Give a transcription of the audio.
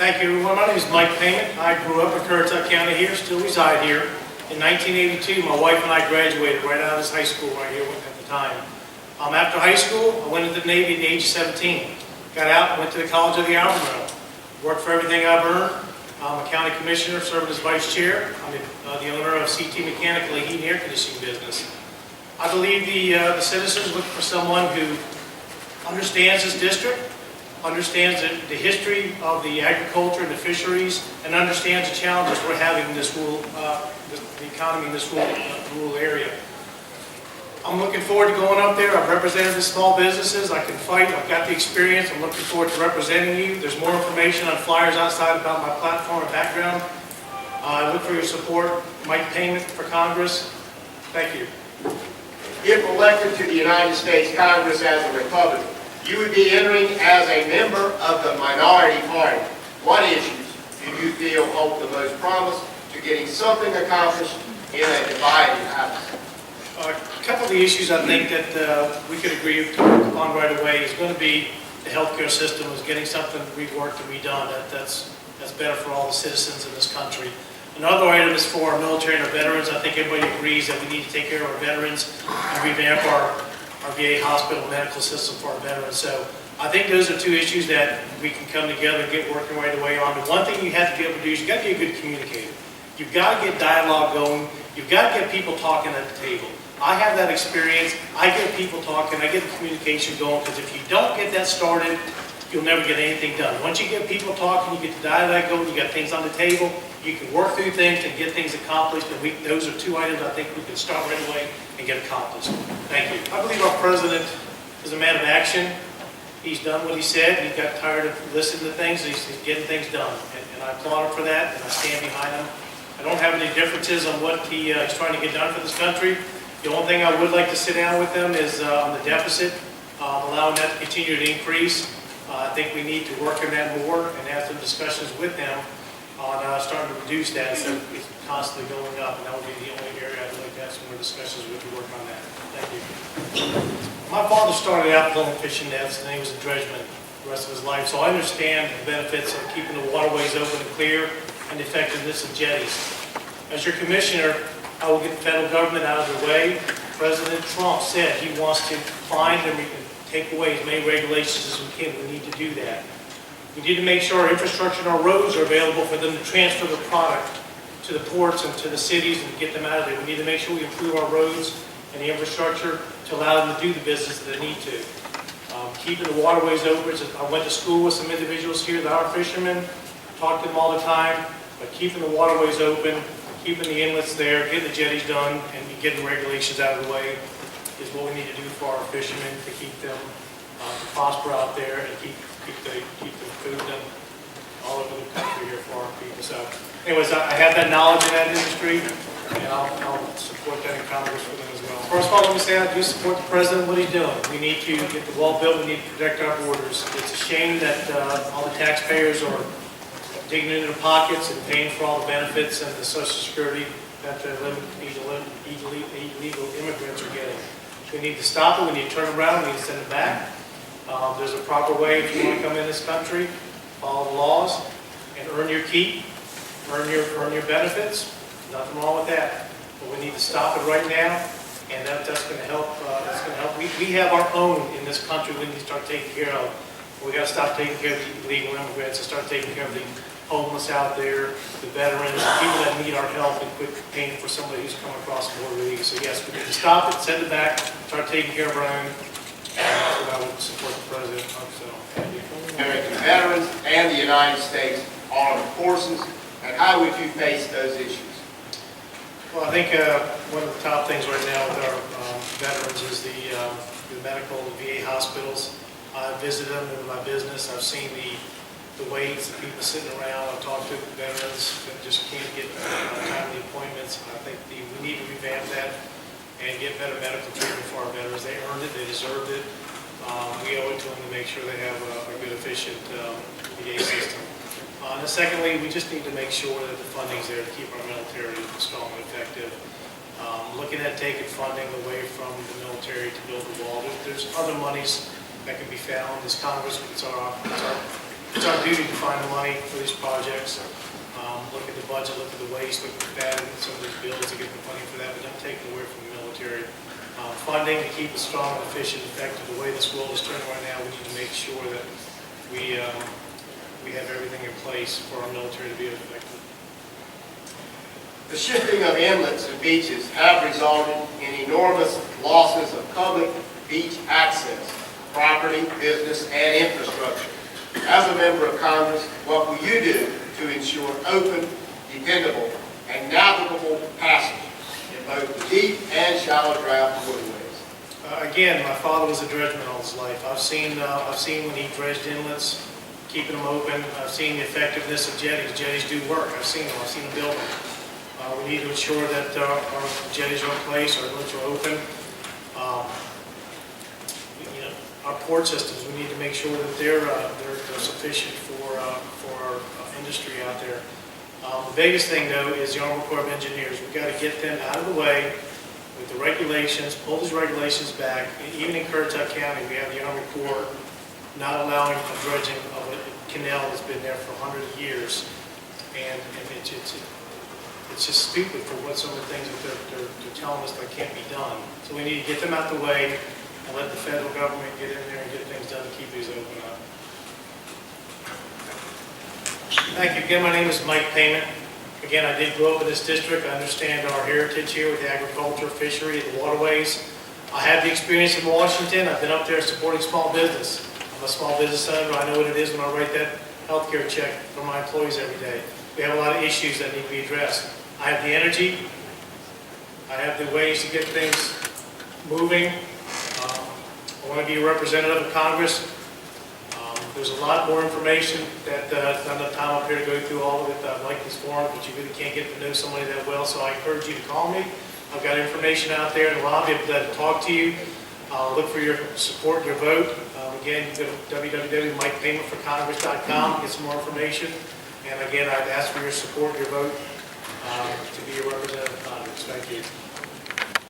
Thank you, everyone. My name is Mike Payment. I grew up in Currituck County here, still reside here. In 1982, my wife and I graduated right out of this high school right here at the time. After high school, I went into the Navy at the age of 17. Got out and went to the College of the Albemarle. Worked for everything I've earned. I'm a county commissioner, serving as vice chair. I'm the owner of CT Mechanical, a heating and air conditioning business. I believe the citizens look for someone who understands this district, understands the history of the agriculture and the fisheries, and understands the challenges we're having in this rural, the economy in this rural area. I'm looking forward to going up there. I've represented the small businesses. I can fight. I've got the experience. I'm looking forward to representing you. There's more information on flyers outside about my platform and background. I look for your support. Mike Payment for Congress. Thank you. If elected to the United States Congress as a Republican, you would be entering as a member of the minority party. What issues do you feel hold the most promise to getting something accomplished in a divided House? A couple of the issues I think that we could agree upon right away is going to be the healthcare system, is getting something reworked and redone. That's better for all the citizens in this country. Another item is for our military and our veterans. I think everybody agrees that we need to take care of our veterans and revamp our VA hospital medical system for our veterans. So I think those are two issues that we can come together and get working right away on. The one thing you have to be able to do is you've got to be a good communicator. You've got to get dialogue going. You've got to get people talking at the table. I have that experience. I get people talking. I get the communication going, because if you don't get that started, you'll never get anything done. Once you get people talking, you get the dialogue going, you got things on the table, you can work through things and get things accomplished. And those are two items I think we can start right away and get accomplished. Thank you. I believe our president is a man of action. He's done what he said. He got tired of listening to things. He's getting things done. And I applaud him for that, and I stand behind him. I don't have any differences on what he's trying to get done for this country. The only thing I would like to sit down with them is on the deficit, allowing that to continue to increase. I think we need to work on that more and have some discussions with them on starting to reduce that instead of constantly going up. And that would be the only area I'd like to have some more discussions with to work on that. Thank you. My father started out pulling fishing nets, and he was a dredgeman the rest of his life. So I understand the benefits of keeping the waterways open and clear and the effectiveness of jetties. As your commissioner, I will get the federal government out of the way. President Trump said he wants to find and take away as many regulations as we can. We need to do that. We need to make sure our infrastructure and our roads are available for them to transfer the product to the ports and to the cities and get them out of there. We need to make sure we improve our roads and the infrastructure to allow them to do the business that they need to. Keeping the waterways open. I went to school with some individuals here that are fishermen. Talk to them all the time, but keeping the waterways open, keeping the inlets there, getting the jetties done, and getting regulations out of the way is what we need to do for our fishermen to keep them to prosper out there and keep the food done all over the country here for our people. So, anyways, I have that knowledge in that industry, and I'll support that in Congress for them as well. First of all, let me say I do support the president and what he's doing. We need to get the wall built. We need to protect our borders. It's a shame that all the taxpayers are digging into their pockets and paying for all the benefits and the Social Security that the illegal immigrants are getting. We need to stop it. We need to turn it around. We need to send it back. There's a proper way if you want to come in this country, follow the laws, and earn your keep, earn your benefits. Nothing wrong with that. But we need to stop it right now, and that's going to help. That's going to help. We have our own in this country. We need to start taking care of. We got to stop taking care of the illegal immigrants and start taking care of the homeless out there, the veterans, the people that need our help, and quit paying for somebody who's coming across the border illegally. So yes, we need to stop it, send it back, start taking care of our own. And that's what I would support the president of. So, American veterans and the United States Armed Forces, and how would you face those issues? Well, I think one of the top things right now with our veterans is the medical, the VA hospitals. I visited them in my business. I've seen the waits, the people sitting around. I've talked to veterans that just can't get timely appointments. I think we need to revamp that and get better medical treatment for our veterans. They earned it. They deserved it. We owe it to them to make sure they have a good, efficient VA system. And secondly, we just need to make sure that the funding's there to keep our military strong and effective. Looking at taking funding away from the military to build the wall. There's other monies that can be found. This Congress, it's our it's our duty to find the money for these projects. Look at the budget, look at the waste, look at that, and some of these bills to get the money for that, but don't take it away from the military. Funding to keep it strong, efficient, effective. The way this world is turning right now, we need to make sure that we have everything in place for our military to be effective. The shifting of inlets and beaches have resulted in enormous losses of public beach access, property, business, and infrastructure. As a member of Congress, what will you do to ensure open, dependable, and navigable passage in both the deep and shallow draft waterways? Again, my father was a dredgeman all his life. I've seen when he dredged inlets, keeping them open. I've seen the effectiveness of jetties. Jetties do work. I've seen them build them. We need to ensure that our jetties are in place, our inlets are open. Our port systems, we need to make sure that they're sufficient for our industry out there. The biggest thing, though, is the Army Corps of Engineers. We've got to get them out of the way with the regulations, pull those regulations back. Even in Currituck County, we have the Army Corps not allowing the dredging of a canal that's been there for hundreds of years. And it's just stupid for what some of the things that they're telling us that can't be done. So we need to get them out the way and let the federal government get in there and get things done to keep these open up. Thank you. Again, my name is Mike Payment. Again, I did grow up in this district. I understand our heritage here with the agriculture, fishery, the waterways. I have the experience in Washington. I've been up there supporting small business. I'm a small business owner. I know what it is when I write that health care check for my employees every day. We have a lot of issues that need to be addressed. I have the energy. I have the ways to get things moving. I want to be a representative of Congress. There's a lot more information that it's not enough time up here to go through all of it. I like these forums, but you really can't get to know somebody that well, so I encourage you to call me. I've got information out there in the lobby. I'd love to talk to you. Look for your support and your vote. Again, you go to www.mikepaymentforcongress.com to get some more information. And again, I'd ask for your support and your vote to be a representative of Congress. Thank you.